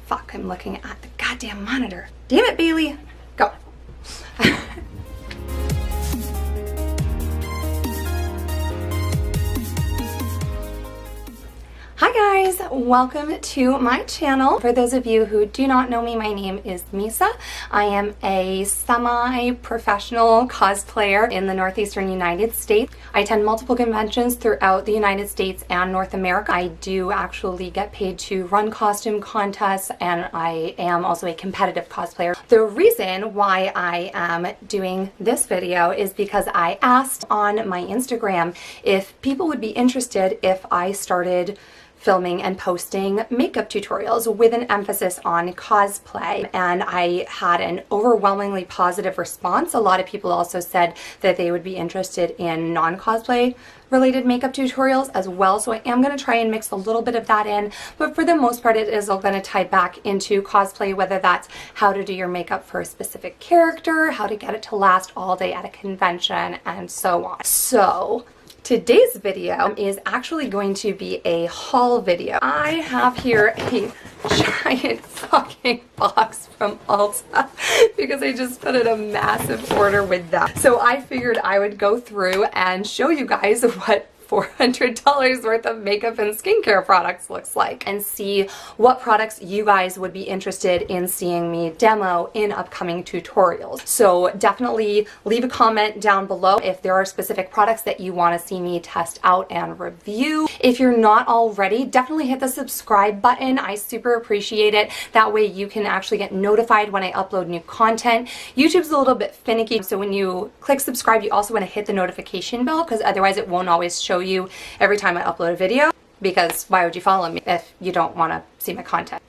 Fuck, I'm looking at the goddamn monitor. Damn it, Bailey. Go. Hi guys, welcome to my channel. For those of you who do not know me, my name is Misa. I am a semi-professional cosplayer in the Northeastern United States. I attend multiple conventions throughout the United States and North America. I do actually get paid to run costume contests, and I am also a competitive cosplayer. The reason why I am doing this video is because I asked on my Instagram if people would be interested if I started filming and posting makeup tutorials with an emphasis on cosplay, and I had an overwhelmingly positive response. A lot of people also said that they would be interested in non-cosplay related makeup tutorials as well, so I am going to try and mix a little bit of that in, but for the most part it is all going to tie back into cosplay, whether that's how to do your makeup for a specific character, how to get it to last all day at a convention, and so on. So today's video is actually going to be a haul video. I have here a giant fucking box from Ulta because I just put in a massive order with them. So I figured I would go through and show you guys what $400 worth of makeup and skincare products looks like, and see what products you guys would be interested in seeing me demo in upcoming tutorials. So definitely leave a comment down below if there are specific products that you want to see me test out and review. If you're not already, definitely hit the subscribe button. I super appreciate it. That way you can actually get notified when I upload new content. YouTube's a little bit finicky, so when you click subscribe, you also want to hit the notification bell, because otherwise it won't always show you every time I upload a video, because why would you follow me if you don't want to see my content?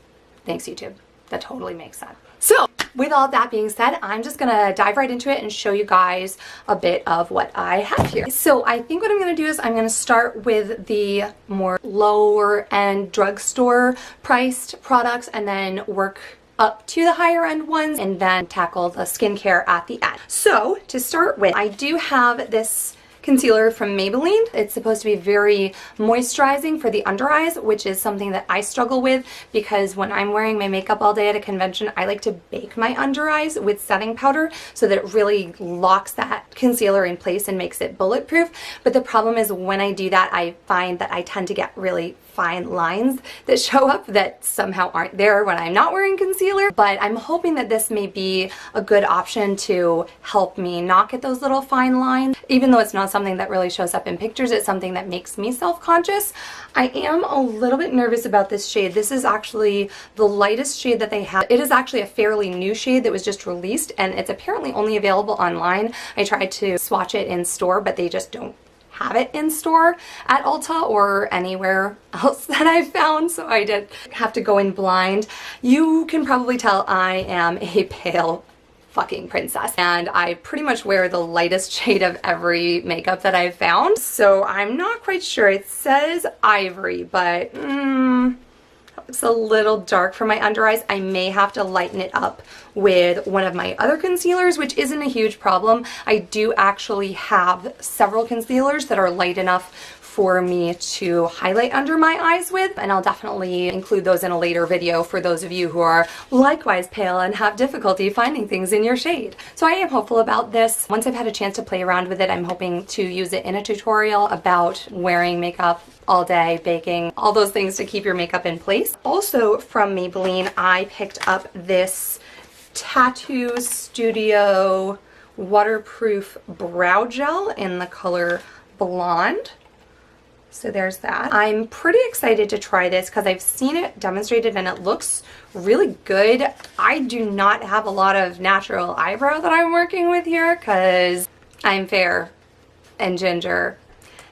Thanks, YouTube. That totally makes sense. So with all that being said, I'm just gonna dive right into it and show you guys a bit of what I have here. So I think what I'm gonna do is I'm gonna start with the more lower end drugstore priced products and then work up to the higher end ones and then tackle the skincare at the end. So to start with, I do have this concealer from Maybelline. It's supposed to be very moisturizing for the under eyes, which is something that I struggle with because when I'm wearing my makeup all day at a convention, I like to bake my under eyes with setting powder so that it really locks that concealer in place and makes it bulletproof. But the problem is when I do that, I find that I tend to get really fine lines that show up that somehow aren't there when I'm not wearing concealer. But I'm hoping that this may be a good option to help me not get those little fine lines. Even though it's not something that really shows up in pictures, it's something that makes me self-conscious. I am a little bit nervous about this shade. This is actually the lightest shade that they have. It is actually a fairly new shade that was just released, and it's apparently only available online. I tried to swatch it in store, but they just don't have it in store at Ulta or anywhere else that I've found, so I did have to go in blind. You can probably tell I am a pale fucking princess, and I pretty much wear the lightest shade of every makeup that I've found, so I'm not quite sure. It says ivory, but it's a little dark for my under eyes. I may have to lighten it up with one of my other concealers, which isn't a huge problem. I do actually have several concealers that are light enough for me to highlight under my eyes with, and I'll definitely include those in a later video for those of you who are likewise pale and have difficulty finding things in your shade. So I am hopeful about this. Once I've had a chance to play around with it, I'm hoping to use it in a tutorial about wearing makeup all day, baking, all those things to keep your makeup in place. Also from Maybelline, I picked up this Tattoo Studio waterproof brow gel in the color Blonde. So there's that. I'm pretty excited to try this because I've seen it demonstrated and it looks really good. I do not have a lot of natural eyebrow that I'm working with here because I'm fair and ginger,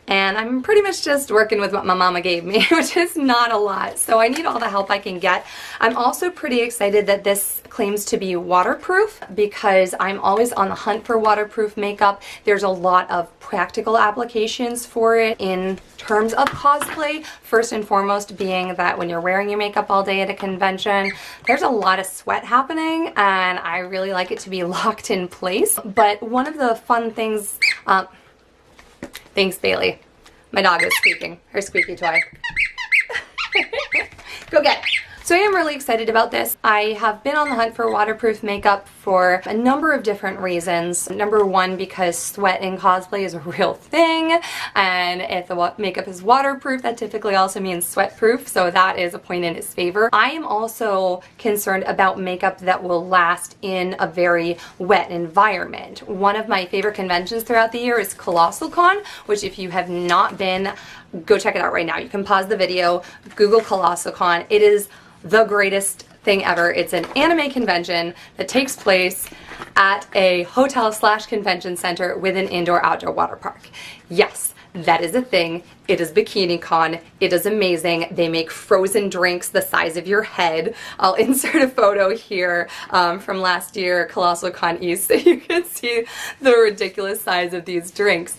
and I'm pretty much just working with what my mama gave me, which is not a lot, so I need all the help I can get. I'm also pretty excited that this claims to be waterproof because I'm always on the hunt for waterproof makeup. There's a lot of practical applications for it in terms of cosplay. First and foremost being that when you're wearing your makeup all day at a convention, there's a lot of sweat happening, and I really like it to be locked in place. But one of the fun things, thanks, Bailey. My dog is squeaking. Her squeaky toy. Go get it. So I am really excited about this. I have been on the hunt for waterproof makeup for a number of different reasons. Number one, because sweat in cosplay is a real thing, and if the makeup is waterproof, that typically also means sweat-proof, so that is a point in its favor. I am also concerned about makeup that will last in a very wet environment. One of my favorite conventions throughout the year is Colossal Con, which if you have not been, go check it out right now. You can pause the video, Google Colossal Con. It is the greatest thing ever. It's an anime convention that takes place at a hotel/convention center with an indoor-outdoor water park. Yes, that is a thing. It is Bikini Con. It is amazing. They make frozen drinks the size of your head. I'll insert a photo here from last year, Colossal Con East, so you can see the ridiculous size of these drinks.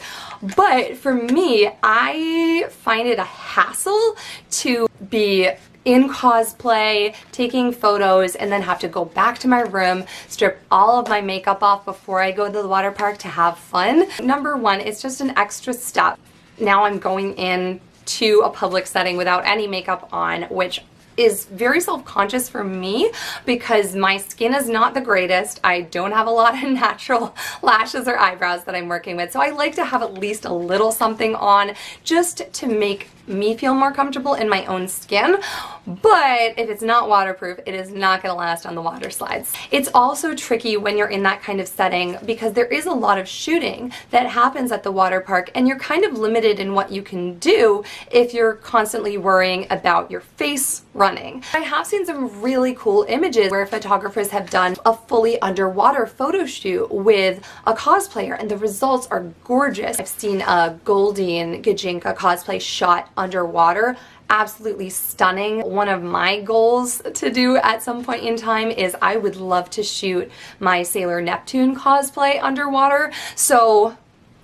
But for me, I find it a hassle to be in cosplay, taking photos, and then have to go back to my room, strip all of my makeup off before I go to the water park to have fun. Number one, it's just an extra step. Now I'm going in to a public setting without any makeup on, which is very self-conscious for me because my skin is not the greatest. I don't have a lot of natural lashes or eyebrows that I'm working with, so I like to have at least a little something on just to make me feel more comfortable in my own skin. But if it's not waterproof, it is not going to last on the water slides. It's also tricky when you're in that kind of setting because there is a lot of shooting that happens at the water park, and you're kind of limited in what you can do if you're constantly worrying about your face running. I have seen some really cool images where photographers have done a fully underwater photo shoot with a cosplayer, and the results are gorgeous. I've seen a Goldine Gajinka cosplay shot underwater. Absolutely stunning. One of my goals to do at some point in time is I would love to shoot my Sailor Neptune cosplay underwater. So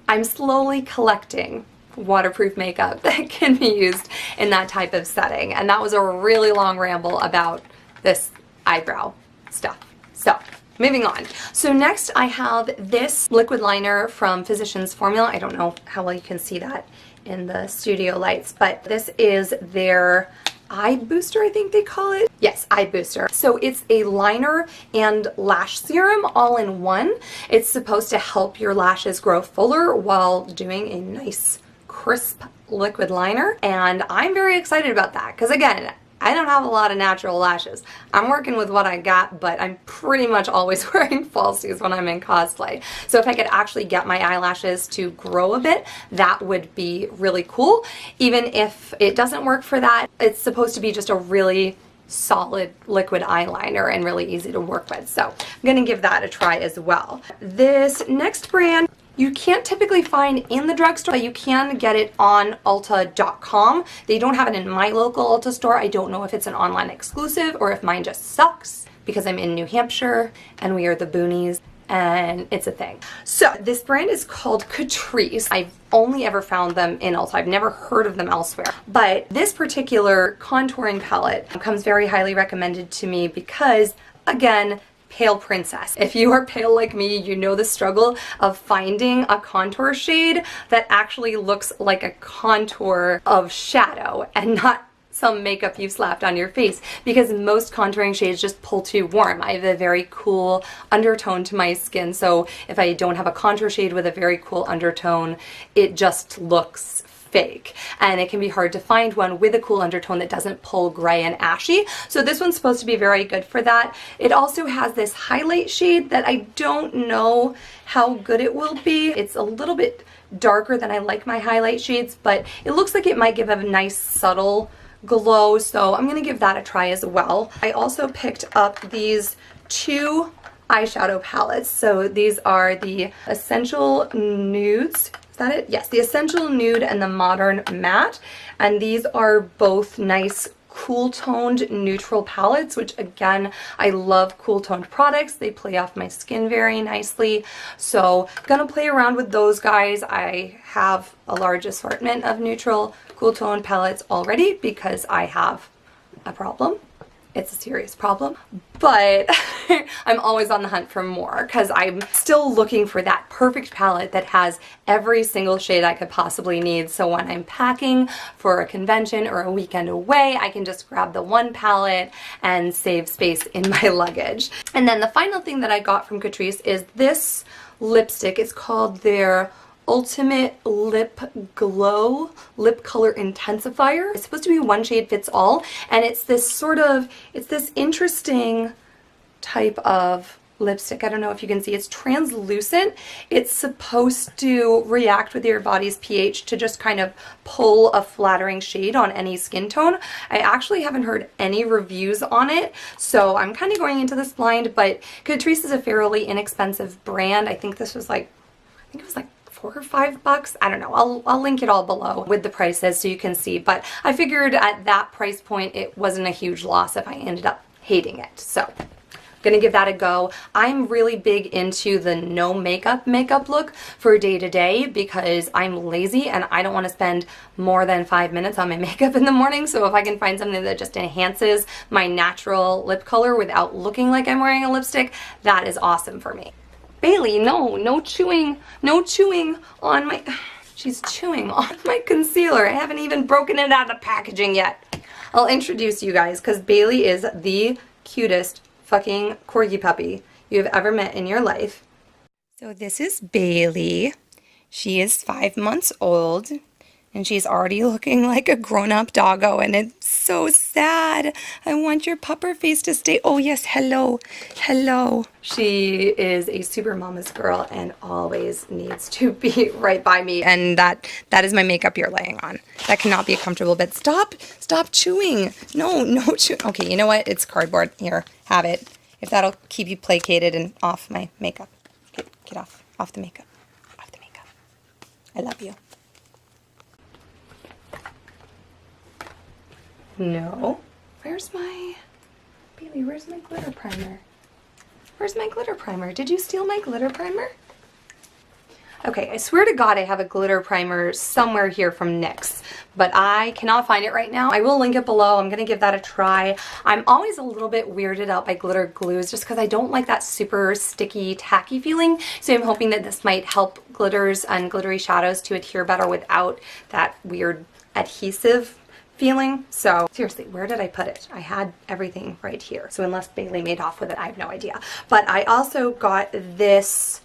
I'm slowly collecting waterproof makeup that can be used in that type of setting. And that was a really long ramble about this eyebrow stuff. So moving on. So next I have this liquid liner from Physicians Formula. I don't know how well you can see that in the studio lights, but this is their eye booster, I think they call it. Yes, eye booster. So it's a liner and lash serum all in one. It's supposed to help your lashes grow fuller while doing a nice crisp liquid liner, and I'm very excited about that because again, I don't have a lot of natural lashes. I'm working with what I got, but I'm pretty much always wearing falsies when I'm in cosplay. So if I could actually get my eyelashes to grow a bit, that would be really cool. Even if it doesn't work for that, it's supposed to be just a really solid liquid eyeliner and really easy to work with. So I'm going to give that a try as well. This next brand you can't typically find in the drugstore, but you can get it on Ulta.com. They don't have it in my local Ulta store. I don't know if it's an online exclusive or if mine just sucks because I'm in New Hampshire and we are the boonies and it's a thing. So this brand is called Catrice. I've only ever found them in Ulta. I've never heard of them elsewhere. But this particular contouring palette comes very highly recommended to me because, again, pale princess. If you are pale like me, you know the struggle of finding a contour shade that actually looks like a contour of shadow and not some makeup you've slapped on your face, because most contouring shades just pull too warm. I have a very cool undertone to my skin, so if I don't have a contour shade with a very cool undertone, it just looks fake, and it can be hard to find one with a cool undertone that doesn't pull gray and ashy. So this one's supposed to be very good for that. It also has this highlight shade that I don't know how good it will be. It's a little bit darker than I like my highlight shades, but it looks like it might give a nice subtle glow, so I'm gonna give that a try as well. I also picked up these two eyeshadow palettes. So these are the Essential Nudes. Is that it? Yes, the Essential Nude and the Modern Matte. And these are both nice cool toned neutral palettes, which again, I love cool toned products. They play off my skin very nicely. So I'm gonna play around with those guys. I have a large assortment of neutral cool toned palettes already because I have a problem it's a serious problem, but I'm always on the hunt for more because I'm still looking for that perfect palette that has every single shade I could possibly need. So when I'm packing for a convention or a weekend away, I can just grab the one palette and save space in my luggage. And then the final thing that I got from Catrice is this lipstick. It's called their Ultimate Lip Glow Lip Color Intensifier. It's supposed to be one shade fits all, and it's this interesting type of lipstick. I don't know if you can see. It's translucent. It's supposed to react with your body's pH to just kind of pull a flattering shade on any skin tone. I actually haven't heard any reviews on it, so I'm kind of going into this blind, but Catrice is a fairly inexpensive brand. I think this was like, it was like $4 or $5. I don't know. I'll link it all below with the prices so you can see, but I figured at that price point it wasn't a huge loss if I ended up hating it. So gonna give that a go. I'm really big into the no makeup look for day to day because I'm lazy and I don't want to spend more than 5 minutes on my makeup in the morning. So if I can find something that just enhances my natural lip color without looking like I'm wearing a lipstick, that is awesome for me. Bailey, no chewing on my, she's chewing on my concealer. I haven't even broken it out of the packaging yet. I'll introduce you guys because Bailey is the cutest fucking corgi puppy you have ever met in your life. So this is Bailey. She is 5 months old and she's already looking like a grown-up doggo and it's so sad. I want your pupper face to stay. Oh yes, hello. She is a super mama's girl and always needs to be right by me, and that is my makeup you're laying on. That cannot be a comfortable bed. Stop chewing. No chew. Okay, you know what? It's cardboard. Here, have it. If that'll keep you placated and off my makeup. Get off the makeup. Off the makeup. I love you. No. Where's my Bailey? Where's my glitter primer? Where's my glitter primer? Did you steal my glitter primer? Okay, I swear to God I have a glitter primer somewhere here from NYX, but I cannot find it right now. I will link it below. I'm gonna give that a try. I'm always a little bit weirded out by glitter glues just because I don't like that super sticky, tacky feeling. So I'm hoping that this might help glitters and glittery shadows to adhere better without that weird adhesive feeling. So seriously, where did I put it? I had everything right here. So unless Bailey made off with it, I have no idea. But I also got this,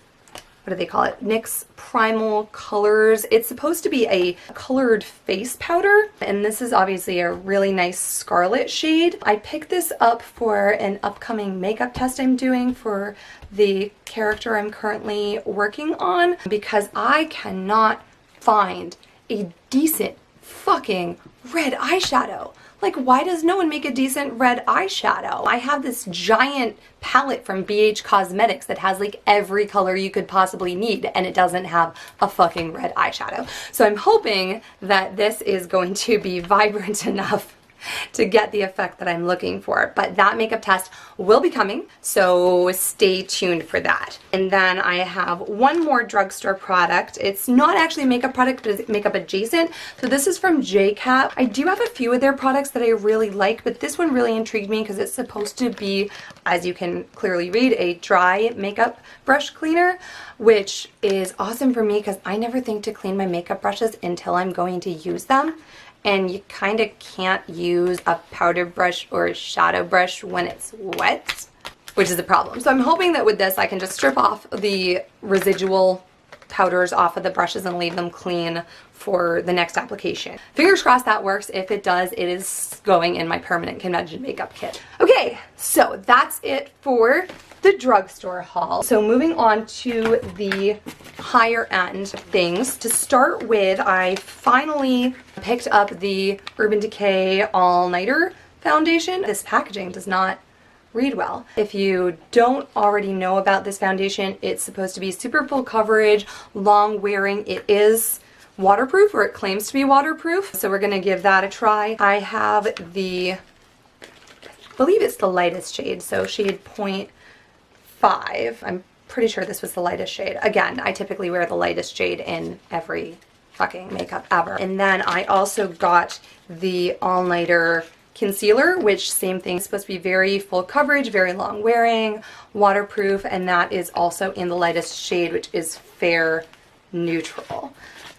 what do they call it? NYX Primal Colors. It's supposed to be a colored face powder, and this is obviously a really nice scarlet shade. I picked this up for an upcoming makeup test I'm doing for the character I'm currently working on because I cannot find a decent fucking red eyeshadow. Like, why does no one make a decent red eyeshadow? I have this giant palette from BH Cosmetics that has like every color you could possibly need, and it doesn't have a fucking red eyeshadow. So I'm hoping that this is going to be vibrant enough to get the effect that I'm looking for. But that makeup test will be coming, so stay tuned for that. And then I have one more drugstore product. It's not actually a makeup product, but it's makeup adjacent. So this is from JCat. I do have a few of their products that I really like, but this one really intrigued me because it's supposed to be, as you can clearly read, a dry makeup brush cleaner, which is awesome for me because I never think to clean my makeup brushes until I'm going to use them. And you kind of can't use a powder brush or a shadow brush when it's wet, which is a problem. So I'm hoping that with this I can just strip off the residual powders off of the brushes and leave them clean for the next application. Fingers crossed that works. If it does, it is going in my permanent convention makeup kit. Okay, so that's it for the drugstore haul. So moving on to the higher end things. To start with, I finally picked up the Urban Decay All-Nighter foundation. This packaging does not read well. If you don't already know about this foundation, it's supposed to be super full coverage, long wearing. It is waterproof, or it claims to be waterproof. So we're gonna give that a try. I have the, I believe it's the lightest shade, so shade 0.5. I'm pretty sure this was the lightest shade. Again, I typically wear the lightest shade in every fucking makeup ever. And then I also got the All-Nighter concealer, which same thing, is supposed to be very full coverage, very long wearing, waterproof, and that is also in the lightest shade, which is Fair Neutral.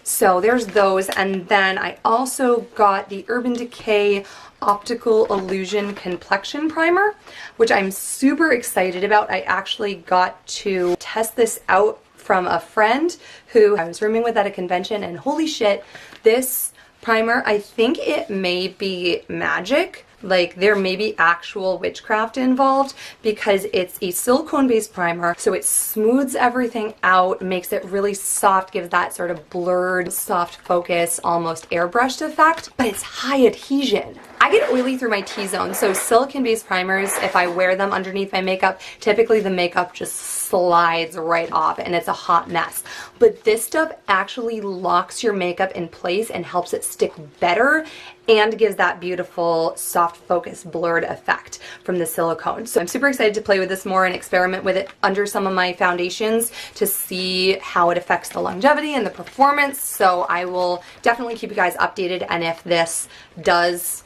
So there's those, and then I also got the Urban Decay Optical Illusion Complexion Primer, which I'm super excited about. I actually got to test this out from a friend who I was rooming with at a convention, and holy shit, this primer, I think it may be magic. Like, there may be actual witchcraft involved, because it's a silicone-based primer, so it smooths everything out, makes it really soft, gives that sort of blurred, soft focus, almost airbrushed effect, but it's high adhesion. I get oily through my T-zone, so silicone-based primers, if I wear them underneath my makeup, typically the makeup just slides right off and it's a hot mess. But this stuff actually locks your makeup in place and helps it stick better and gives that beautiful soft focus blurred effect from the silicone. So I'm super excited to play with this more and experiment with it under some of my foundations to see how it affects the longevity and the performance. So I will definitely keep you guys updated, and if this does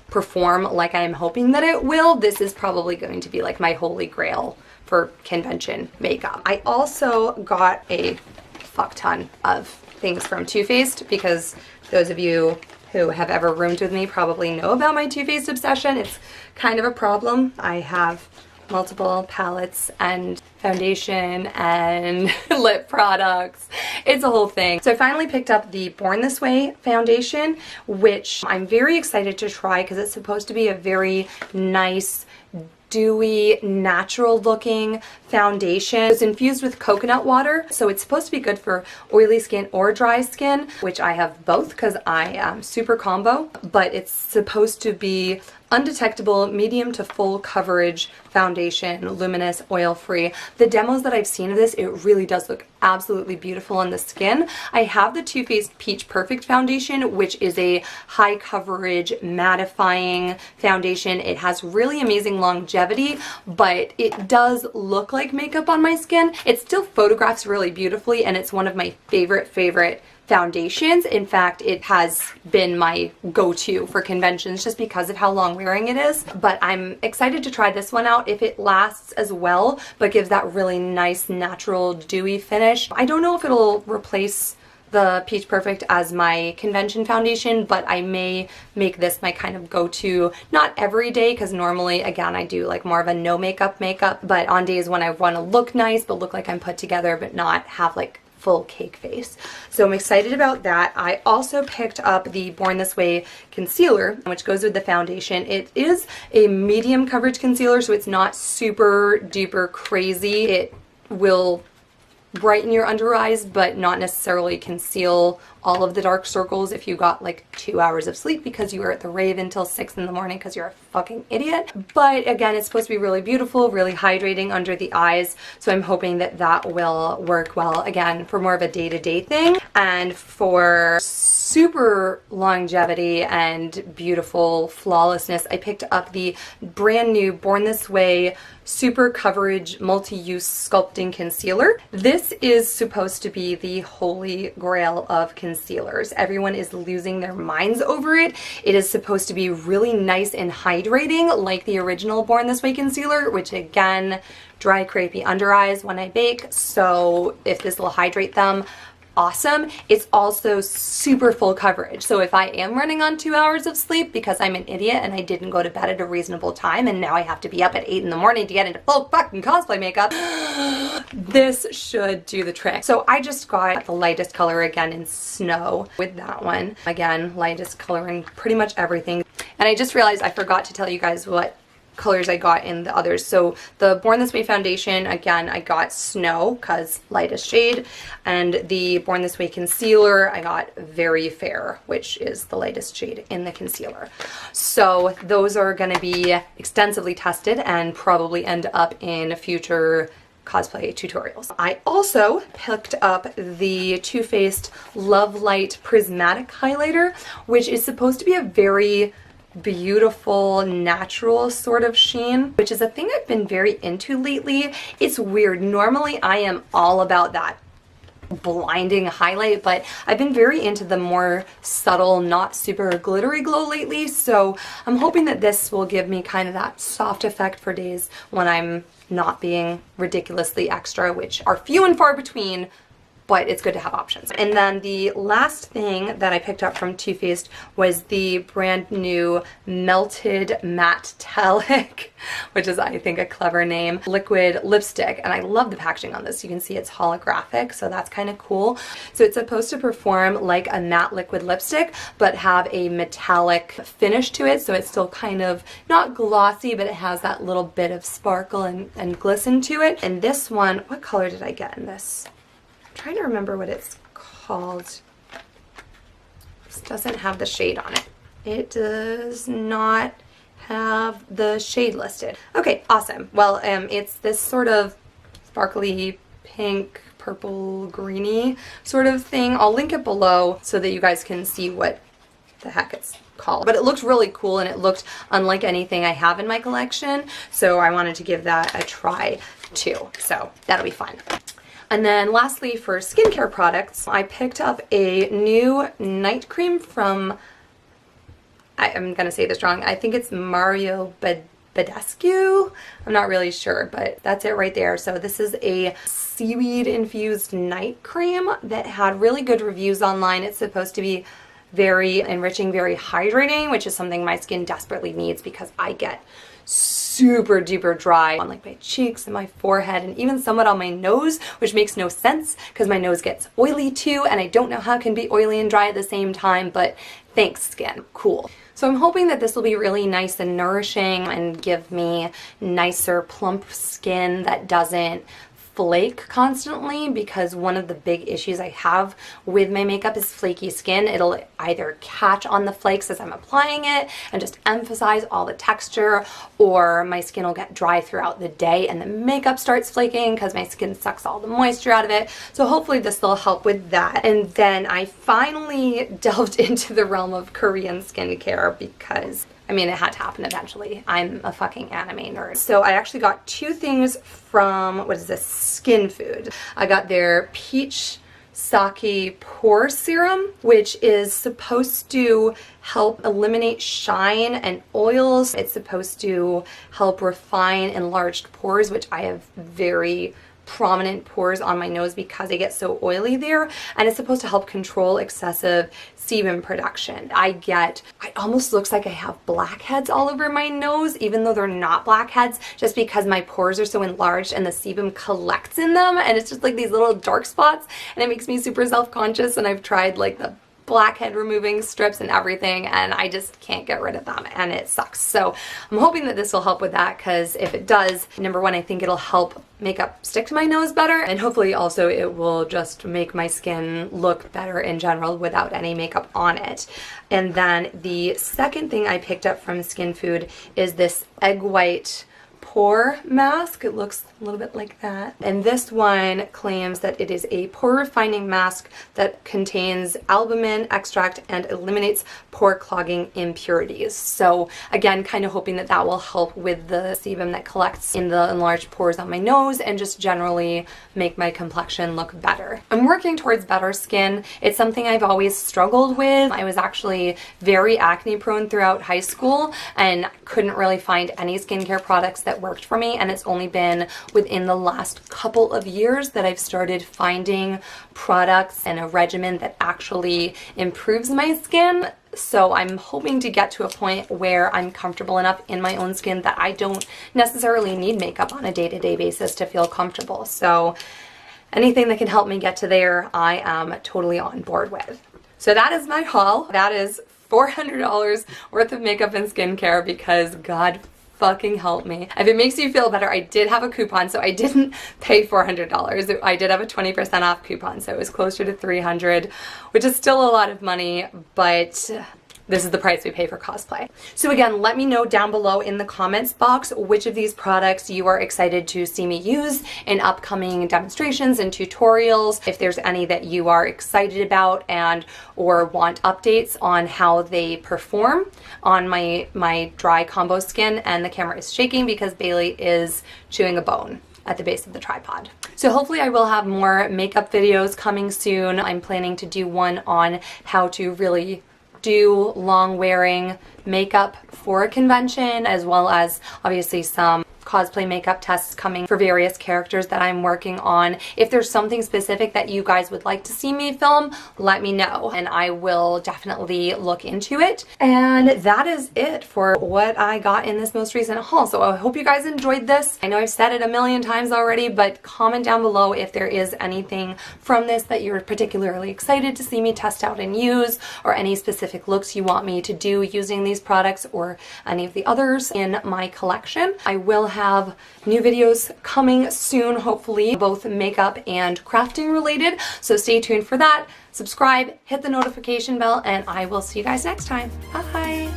perform like I'm hoping that it will, this is probably going to be like my holy grail for convention makeup. I also got a fuck ton of things from Too Faced, because those of you who have ever roomed with me probably know about my Too Faced obsession. It's kind of a problem. I have multiple palettes and foundation and lip products. It's a whole thing. So I finally picked up the Born This Way foundation, which I'm very excited to try because it's supposed to be a very nice, dewy, natural looking foundation. It's infused with coconut water, so it's supposed to be good for oily skin or dry skin, which I have both because I am super combo, but it's supposed to be undetectable, medium to full coverage foundation, luminous, oil-free. The demos that I've seen of this, it really does look absolutely beautiful on the skin. I have the Too Faced Peach Perfect foundation, which is a high coverage mattifying foundation. It has really amazing longevity, but it does look like makeup on my skin. It still photographs really beautifully, and it's one of my favorite foundations. In fact, it has been my go-to for conventions just because of how long wearing it is. But I'm excited to try this one out if it lasts as well, but gives that really nice, natural, dewy finish. I don't know if it'll replace the Peach Perfect as my convention foundation, but I may make this my kind of go-to, not every day, because normally, again, I do like more of a no makeup, but on days when I want to look nice, but look like I'm put together, but not have like full cake face. So I'm excited about that. I also picked up the Born This Way concealer, which goes with the foundation. It is a medium coverage concealer, so it's not super duper crazy. It will brighten your under eyes, but not necessarily conceal all of the dark circles if you got like 2 hours of sleep because you were at the rave until 6 in the morning because you're a fucking idiot. But again, it's supposed to be really beautiful, really hydrating under the eyes, so I'm hoping that that will work well, again, for more of a day-to-day thing. And for super longevity and beautiful flawlessness, I picked up the brand new Born This Way Super Coverage Multi-Use Sculpting Concealer. This is supposed to be the holy grail of concealers. Everyone is losing their minds over it. It is supposed to be really nice and hydrating like the original Born This Way concealer, which again, dry, crepey under eyes when I bake, so if this will hydrate them, awesome. It's also super full coverage, so if I am running on 2 hours of sleep because I'm an idiot and I didn't go to bed at a reasonable time and now I have to be up at 8 in the morning to get into full fucking cosplay makeup, this should do the trick. So I just got the lightest color again in Snow with that one. Again, lightest color in pretty much everything. And I just realized I forgot to tell you guys what colors I got in the others. So the Born This Way foundation, again, I got Snow because lightest shade, and the Born This Way concealer, I got Very Fair, which is the lightest shade in the concealer. So those are going to be extensively tested and probably end up in future cosplay tutorials. I also picked up the Too Faced Love Light Prismatic Highlighter, which is supposed to be a very beautiful, natural sort of sheen, which is a thing I've been very into lately. It's weird. Normally I am all about that blinding highlight, but I've been very into the more subtle, not super glittery glow lately, so I'm hoping that this will give me kind of that soft effect for days when I'm not being ridiculously extra, which are few and far between, but it's good to have options. And then the last thing that I picked up from Too Faced was the brand new Melted Matte Metallic, which is, I think, a clever name, liquid lipstick. And I love the packaging on this. You can see it's holographic, so that's kind of cool. So it's supposed to perform like a matte liquid lipstick, but have a metallic finish to it. So it's still kind of not glossy, but it has that little bit of sparkle and glisten to it. And this one, what color did I get in this? Trying to remember what it's called. This doesn't have the shade on it. It does not have the shade listed. Okay, awesome. Well, it's this sort of sparkly pink, purple, greeny sort of thing. I'll link it below so that you guys can see what the heck it's called. But it looked really cool and it looked unlike anything I have in my collection. So I wanted to give that a try too. So that'll be fun. And then lastly, for skincare products, I picked up a new night cream from, I'm going to say this wrong, I think it's Mario Badescu. I'm not really sure, but that's it right there. So this is a seaweed infused night cream that had really good reviews online. It's supposed to be very enriching, very hydrating, which is something my skin desperately needs because I get super duper dry on like my cheeks and my forehead and even somewhat on my nose, which makes no sense because my nose gets oily too, and I don't know how it can be oily and dry at the same time, but thanks skin, cool. So I'm hoping that this will be really nice and nourishing and give me nicer plump skin that doesn't flake constantly, because one of the big issues I have with my makeup is flaky skin. It'll either catch on the flakes as I'm applying it and just emphasize all the texture, or my skin will get dry throughout the day and the makeup starts flaking because my skin sucks all the moisture out of it. So hopefully this will help with that. And then I finally delved into the realm of Korean skincare because I mean, it had to happen eventually. I'm a fucking anime nerd. So I actually got two things from, what is this, Skin Food. I got their Peach Sake Pore Serum, which is supposed to help eliminate shine and oils. It's supposed to help refine enlarged pores, which I have very prominent pores on my nose because I get so oily there, and it's supposed to help control excessive sebum production. It almost looks like I have blackheads all over my nose, even though they're not blackheads, just because my pores are so enlarged and the sebum collects in them, and it's just like these little dark spots, and it makes me super self-conscious. And I've tried like the blackhead removing strips and everything, and I just can't get rid of them, and it sucks. So I'm hoping that this will help with that, because if it does, number one, I think it'll help makeup stick to my nose better, and hopefully also it will just make my skin look better in general without any makeup on it. And then the second thing I picked up from Skin Food is this egg white pore mask. It looks a little bit like that. And this one claims that it is a pore refining mask that contains albumin extract and eliminates pore clogging impurities. So again, kind of hoping that that will help with the sebum that collects in the enlarged pores on my nose and just generally make my complexion look better. I'm working towards better skin. It's something I've always struggled with. I was actually very acne prone throughout high school and couldn't really find any skincare products that worked for me, and it's only been within the last couple of years that I've started finding products and a regimen that actually improves my skin. So I'm hoping to get to a point where I'm comfortable enough in my own skin that I don't necessarily need makeup on a day-to-day basis to feel comfortable. So anything that can help me get to there, I am totally on board with. So that is my haul. That is $400 worth of makeup and skincare, because God fucking help me. If it makes you feel better, I did have a coupon, so I didn't pay $400. I did have a 20% off coupon, so it was closer to $300, which is still a lot of money, but this is the price we pay for cosplay. So again, let me know down below in the comments box which of these products you are excited to see me use in upcoming demonstrations and tutorials. If there's any that you are excited about and or want updates on how they perform on my dry combo skin. And the camera is shaking because Bailey is chewing a bone. at the base of the tripod. So hopefully I will have more makeup videos coming soon. I'm planning to do one on how to really do long wearing makeup for a convention, as well as obviously some cosplay makeup tests coming for various characters that I'm working on. If there's something specific that you guys would like to see me film, let me know and I will definitely look into it. And that is it for what I got in this most recent haul. So I hope you guys enjoyed this. I know I've said it a million times already, but comment down below if there is anything from this that you're particularly excited to see me test out and use, or any specific looks you want me to do using these products or any of the others in my collection. I will have new videos coming soon, hopefully, both makeup and crafting related. So stay tuned for that. Subscribe, hit the notification bell, and I will see you guys next time. Bye!